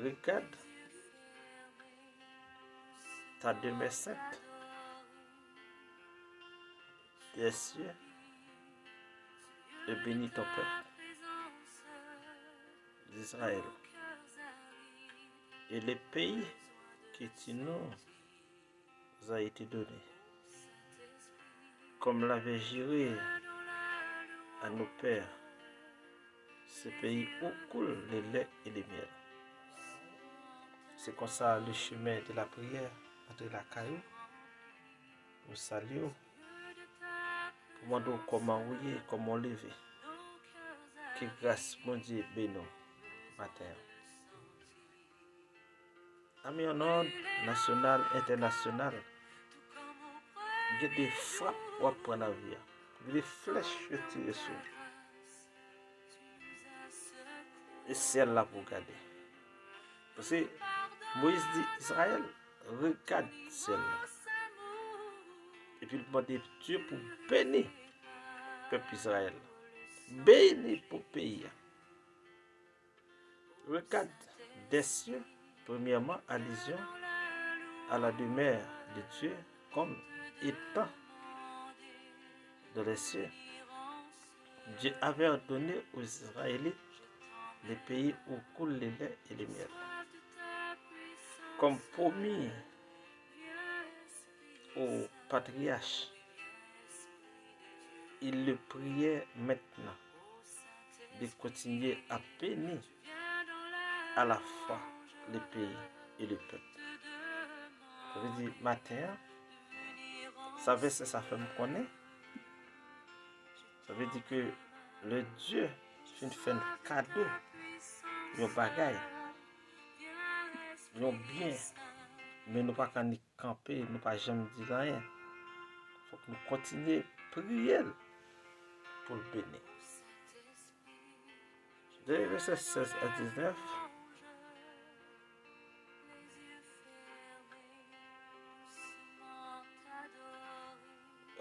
regarde ta demeure sainte des cieux et bénis ton peuple d'Israël et les pays que tu nous as été donné, comme l'avait juré à nos pères, ce pays où coule le lait et le miel. C'est comme ça le chemin de la prière entre la caillou, au salut, pour demander comment rouiller, comment lever. Que grâce, mon Dieu, bénisse matin. Amis en ordre national, international, il y a des frappes pour prendre la vie. Il y a des flèches que tu reçois. Et celle-là pour garder. Parce que Moïse dit, Israël, regarde celle-là. Et puis il demande Dieu pour bénir le peuple Israël. Bénir pour le pays. Regarde des cieux, premièrement, allusion à la demeure de Dieu comme étant dans les cieux. Dieu avait ordonné aux Israélites les pays où coule le lait et le miel. Comme promis aux patriarches, il le priait maintenant de continuer à bénir à la fois le pays et le peuple. Ça veut dire, matin, ça veut dire ça fait me connaître. Ça veut dire que le Dieu fait un cadeau, un bagaille, un bien, mais nous ne pouvons pas camper, nous ne pouvons pas jamais dire rien. Il faut que nous continuions à prier pour le bénir. De verset 16 à 19,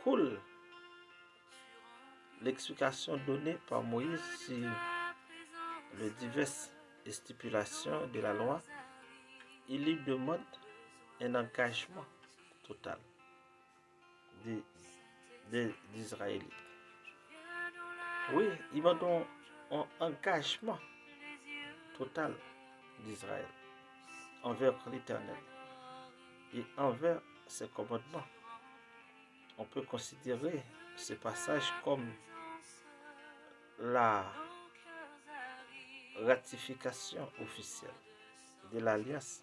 coule l'explication donnée par Moïse sur les diverses stipulations de la loi. Il lui demande un engagement total des Israélites. Oui, il va donc un engagement total d'Israël envers l'Éternel et envers ses commandements. On peut considérer ce passage comme la ratification officielle de l'alliance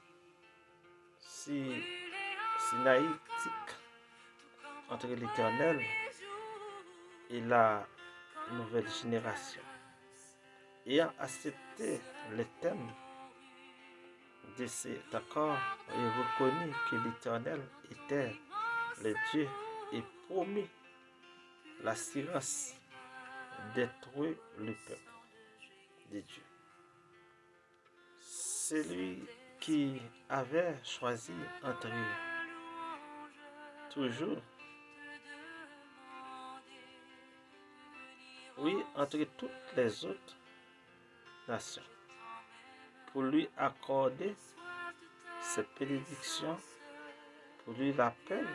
sinaïtique entre l'Éternel et la nouvelle génération. Ayant accepté le thème de cet accord et reconnu que l'Éternel était le Dieu et promis l'assurance détruire le peuple de Dieu. Celui qui avait choisi entre toujours, oui, entre toutes les autres nations, pour lui accorder ses bénédictions, pour lui l'appel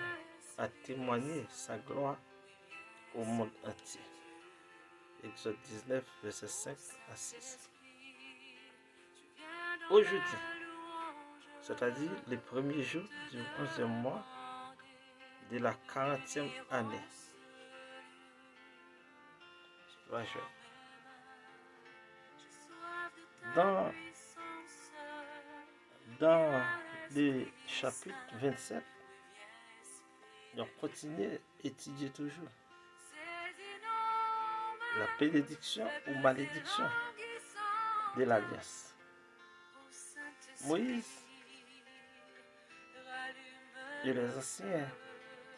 à témoigner sa gloire au monde entier. Exode 19, verset 5 à 6. Aujourd'hui, c'est-à-dire le premier jour du 11e mois de la 40e année, dans le chapitre 27, on continue à étudier toujours la bénédiction ou malédiction de l'alliance. Moïse et les anciens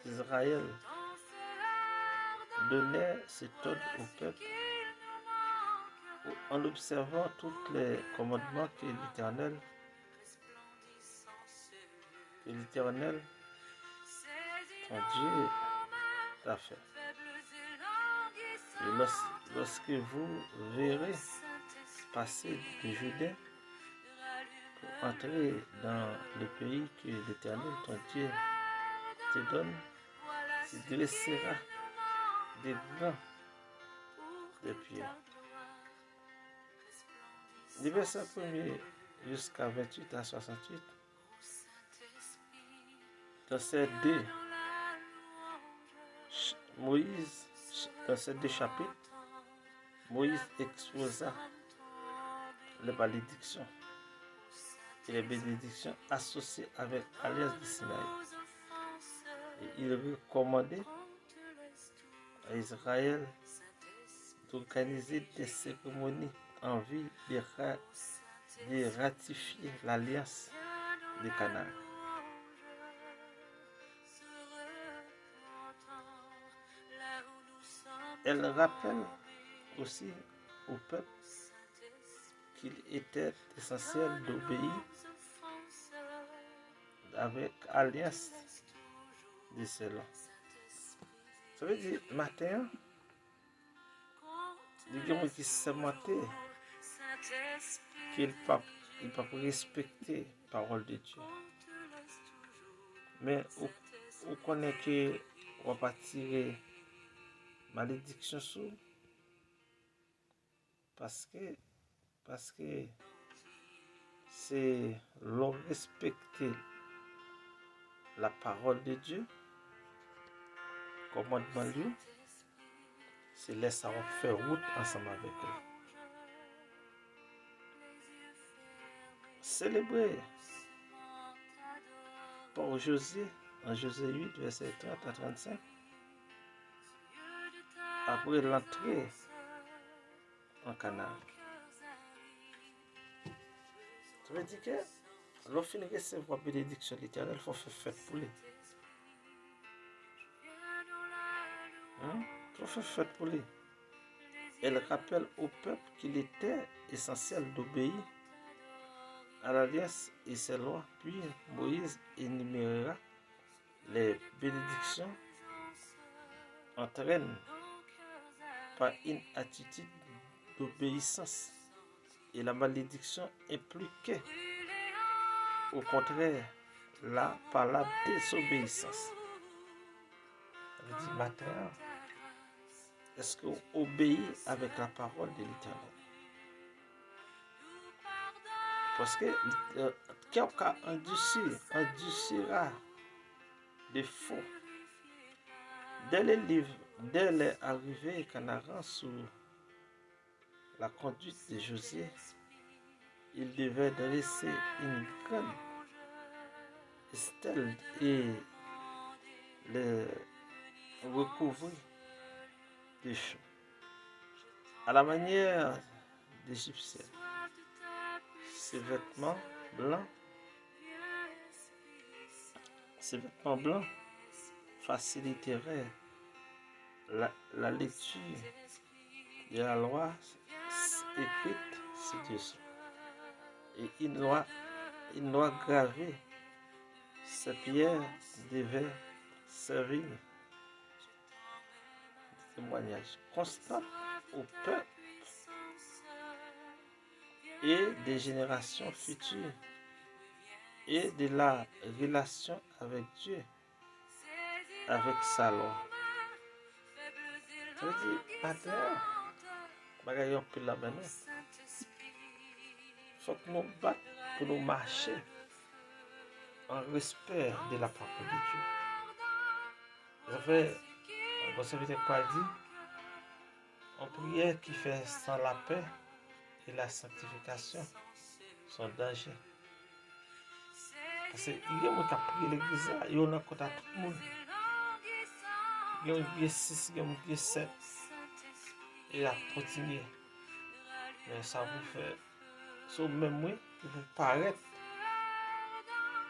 d'Israël donnaient cet ordre au peuple en observant tous les commandements que l'Éternel, ton Dieu, t'a fait. Et lorsque vous verrez passer du Jourdain pour entrer dans le pays que l'Éternel, ton Dieu, te donne, tu dresseras des grands de pierre. Du verset 1 jusqu'à 28 à 68, dans ces deux Moïse, dans ces deux chapitres, Moïse exposa les malédictions et les bénédictions associées avec l'alliance du Sinaï. Et il recommandait à Israël d'organiser des cérémonies en vue de ratifier l'alliance de Canaan. Elle rappelle aussi au peuple qu'il était essentiel d'obéir avec alliance de cela. Ça veut dire, matin, il y a qui se mentait qu'il ne peut pas respecter la parole de Dieu. Mais on connaît que on va pas tirer malédiction sur parce que c'est l'on respecter la parole de Dieu, commandement de Dieu, c'est laisser on faire route ensemble avec eux. Célébrer par Josué, en Josué 8, verset 30 à 35, après l'entrée en Canaan. Ça veut dire que lorsqu'on finit de recevoir la bénédiction de l'Éternel, il faut faire fête pour lui. Il faut faire fête pour lui. Elle rappelle au peuple qu'il était essentiel d'obéir à l'alliance et ses lois. Puis Moïse énumérera les bénédictions entraînent par une attitude d'obéissance et la malédiction impliquée au contraire par la désobéissance. Ça veut dire matin, est-ce qu'on obéit avec la parole de l'Éternel? Parce que quelqu'un endurcira des faux. Dès l'arrivée Canaan sous la conduite de Josué, il devait dresser une grande stèle et le recouvrir de chaux, à la manière d'Égyptiens. Ces vêtements blancs faciliteraient la lecture de la loi écrite ci-dessous. Et une loi gravée, ces pierres devaient servir de témoignage constant au peuple et des générations futures et de la relation avec Dieu, avec sa loi. Ça veut dire, matin, bagaille un peu la maintenant. Il faut que nous battions pour nous marcher en respect de la parole de Dieu. Ça fait, vous savez quoi dit? En prière qui fait sans la paix et la sanctification sont danger. Parce qu'il y a des gens qui ont prié l'église, il y a un côté à tout le monde. Il y a un 6, il y a 7. Et a continué. Mais ça vous fait. So même oui, vous paraître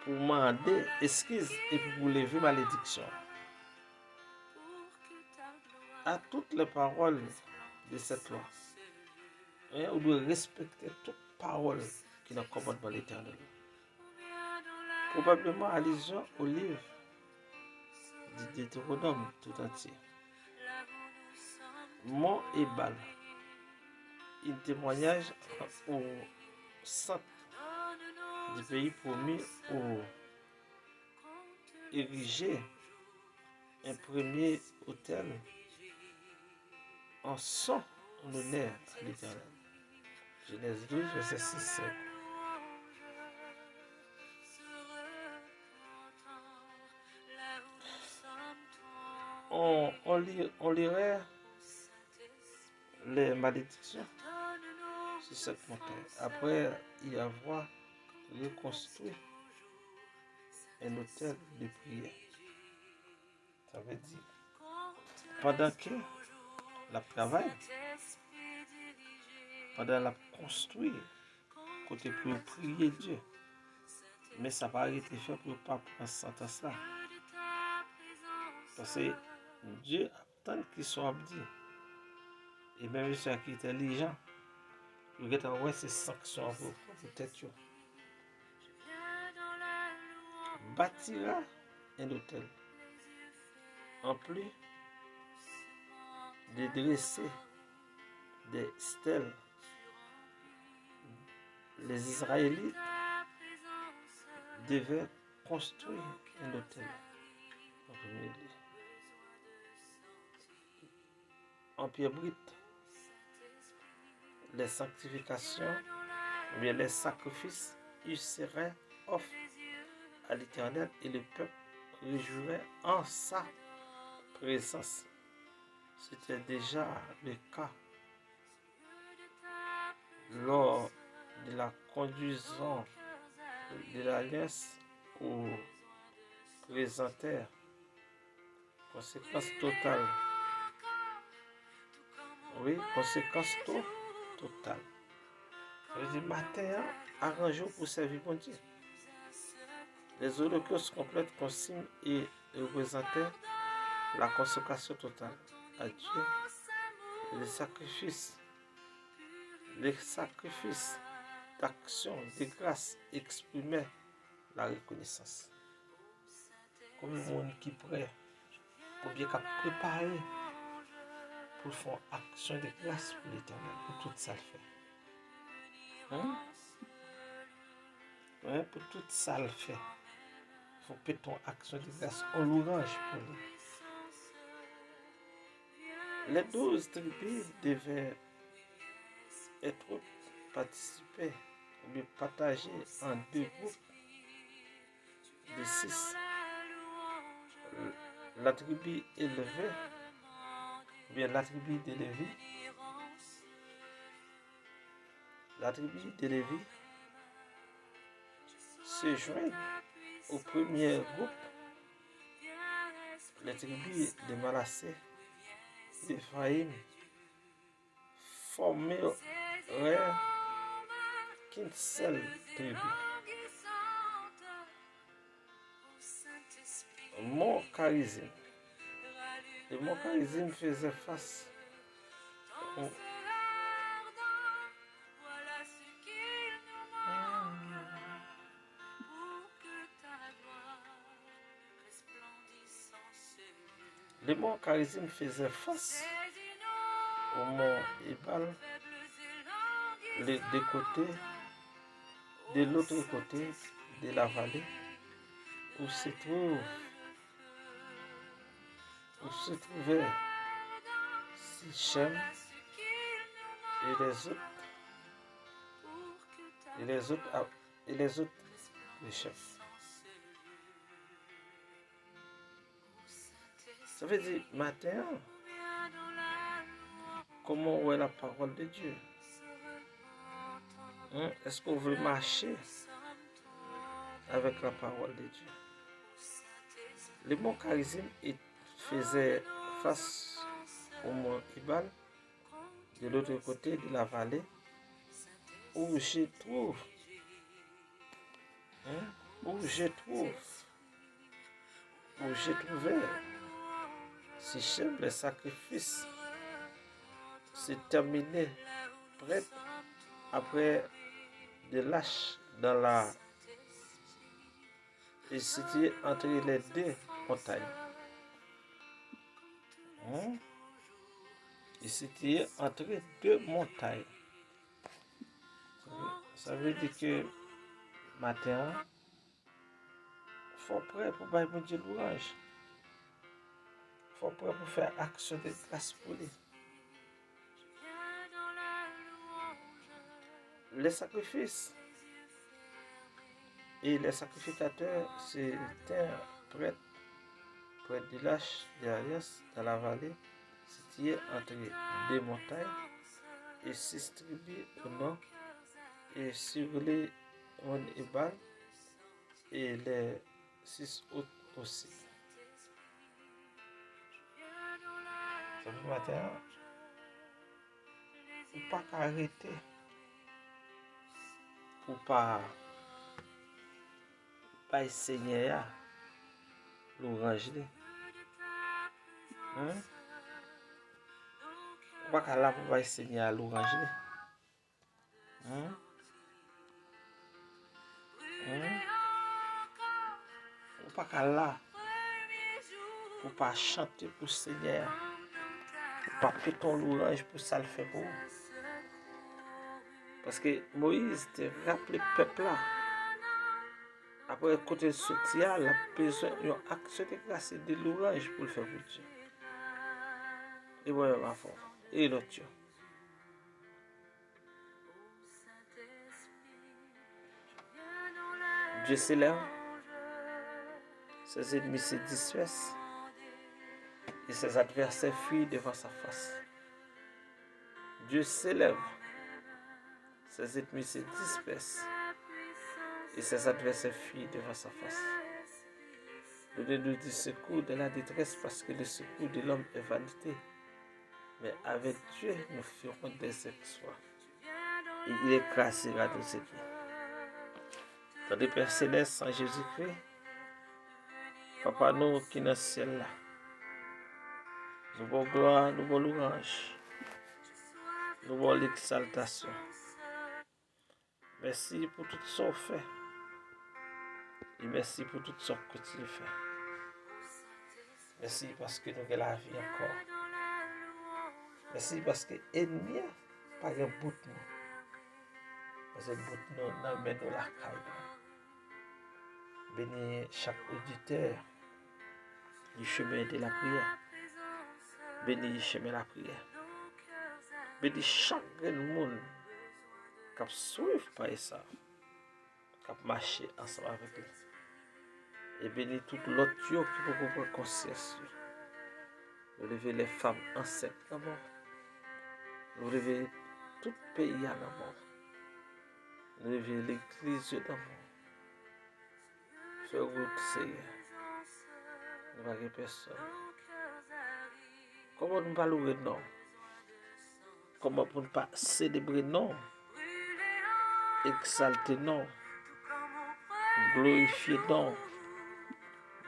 pour demander excuse et pour vous lever malédiction. À toutes les paroles de cette loi, on doit respecter toute parole qui nous commande par l'Éternel. Probablement allusion au livre du Deutéronome tout entier. Mont et Bal, un témoignage au centre du pays promis ou ériger un premier autel en son honneur à l'Éternel. Genèse 12, verset 6. On lirait les malédictions sur cette montagne. Après y avoir reconstruit un hôtel de prière. Ça veut dire, pendant que la travail, pendant la construire, côté pour prier Dieu, mais ça va été fait pour ne pas prendre cette sentence-là. Parce que Dieu attend qu'il soit dit. Et même ceux qui est intelligent, vous allez avoir ces sanctions pour peut-être bâtira un hôtel. En plus de dresser des stèles, les Israélites devaient construire un hôtel en pierre brute. Les sanctifications, ou bien les sacrifices, ils seraient offrés à l'Éternel et le peuple réjouirait en sa présence. C'était déjà le cas lors de la conduisant de l'alliance au présentaire. Conséquence totale. Oui, conséquence totale. Ça veut dire matin, arrangez pour servir mon Dieu. Les holocaustes complètes consignent et représentaient la consécration totale à Dieu. Les sacrifices d'action, de grâce exprimaient la reconnaissance. Comme le monde qui prêt pour bien préparer pour faire action de grâce pour l'Éternel, pour tout ça le fait. Pour tout ça le fait. Il faut que ton action de grâce, on l'orange pour lui. Les 12 tribus devaient être participées ou bien partagées en 2 groupes de 6. La tribu élevée, ou bien la tribu de Lévi, se joint au premier groupe. Les tribus de Manassé, d'Éphraïm, formeraient qu'une seule tribu. Mont Charizim. Le mont Charizim faisait face au Le mont Charizim faisait face au mont Ebal de l'autre côté de la vallée où se trouvait Sichem et les autres les chefs. Ça veut dire matin, comment est la parole de Dieu? Est-ce qu'on veut marcher avec la parole de Dieu? Le mont Charizim faisait face au mont Ebal de l'autre côté de la vallée où je trouvais Sichem, les sacrifices se terminaient prêts après de lâches dans la et situé entre les 2 montagnes. Et situé entre 2 montagnes. Ça veut dire que matin, faut prêt pour bailler bon Dieu louange. Faut prêt pour faire action de grâce pour lui. Les sacrifices et les sacrificateurs, c'était un prêtre de l'Arche de l'Alliance dans la vallée, située entre deux montagnes et 6 tribus au nord, et sur les Mon Ebal et les 6 autres aussi. Ce matin, ou pas arrêter, ou pas enseigner l'orange. Ou pas là pour enseigner l'orange. Ou pas là pour pas chanter pour le Seigneur. Ou pas péter l'orange pour ça le fait pour vous. Parce que Moïse te rappelé le peuple là. Après, côté soutien, il a besoin d'une action de grâce et de l'orange pour le faire pour Dieu. Et voilà ma foi. Et l'autre. Dieu s'élève. Ses ennemis se dispersent. Et ses adversaires fuient devant sa face. Dieu s'élève. Ses ennemis se dispersent. Et ses adversaires fuient devant sa face. Donnez-nous du secours de la détresse, parce que le secours de l'homme est vanité. Mais avec Dieu, nous ferons des exploits. Et il écrasera nos ennemis. Dans des Pères célestes en Jésus-Christ, Papa nous qui est dans le ciel là, nous voulons gloire, nous voulons louange, nous voulons l'exaltation. Merci pour tout ce qu'on fait. Et merci pour tout ce que tu fais. Merci parce que nous avons la vie encore. Merci parce que l'ennemi n'a pas un bout de nous. Parce que le bout de nous n'a pas de la caille. Bénis chaque auditeur du chemin de la prière. Bénis le chemin de la prière. Bénis chaque monde qui suit par ça, qui marche ensemble avec lui. Et bénis tout l'autre qui peut prendre conscience. Relevez les femmes enceintes d'abord. Relevez tout le pays d'abord. Relevez l'église d'abord. Faire route, Seigneur. Nous n'avons pas personne. Comment nous ne pas louer non? Comment nous ne pas célébrer non? Exalter non? Glorifier non?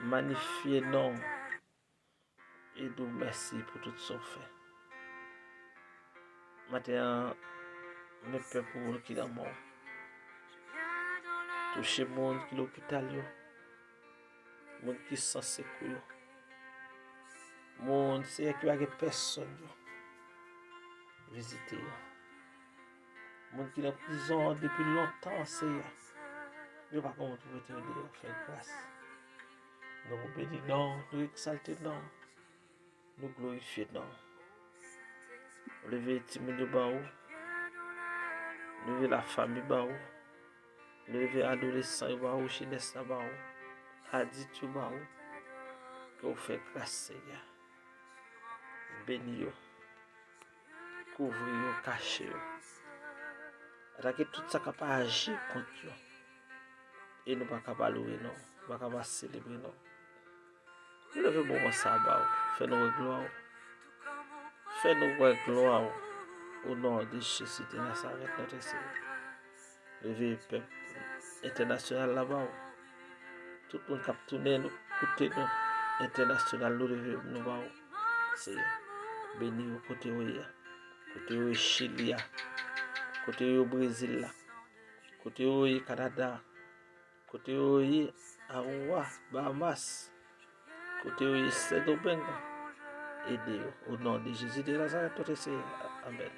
Magnifier non? Et nous merci pour tout ce qu'on fait. Maintenant, mes peuples qui sont morts. Toucher le monde qui est à l'hôpital. Le monde qui est sans secours. Le monde qui n'a personne. Visiter. Le monde qui est en prison depuis longtemps. Mais par contre, vous pouvez te faire grâce. Nous bénissons, non, nous exaltons, non. Nous glorifions, non. Levez Timon Baou. Levez la famille Baou. Levez adolescent Baou, jeunesse Baou. Adulte Baou. Que vous faites grâce, Seigneur. Bénis-vous. Couvrez-vous, cachez-vous. Attaquez tout ça qui pas agir contre vous. Et nous ne pouvons pas louer, non. Nous ne pouvons pas célébrer, non. Nous levez bon ça Baou. Fais-nous gloire. Fais-nous gloire. Au nom de Jésus de Nazareth, notre Seigneur. Levez le peuple international là-bas. Tout le monde qui a tourné, nous, côté nous, international, nous levez nous bas. Seigneur. Béni au côté où il y a. Côté où il y a Chili, côté où il y a Brésil, côté où il y a Canada, côté où il y a Aruba, Bahamas, côté où il y a Saint-Domingue. Aidez au nom de Jésus de Nazareth, notre Seigneur. Amen.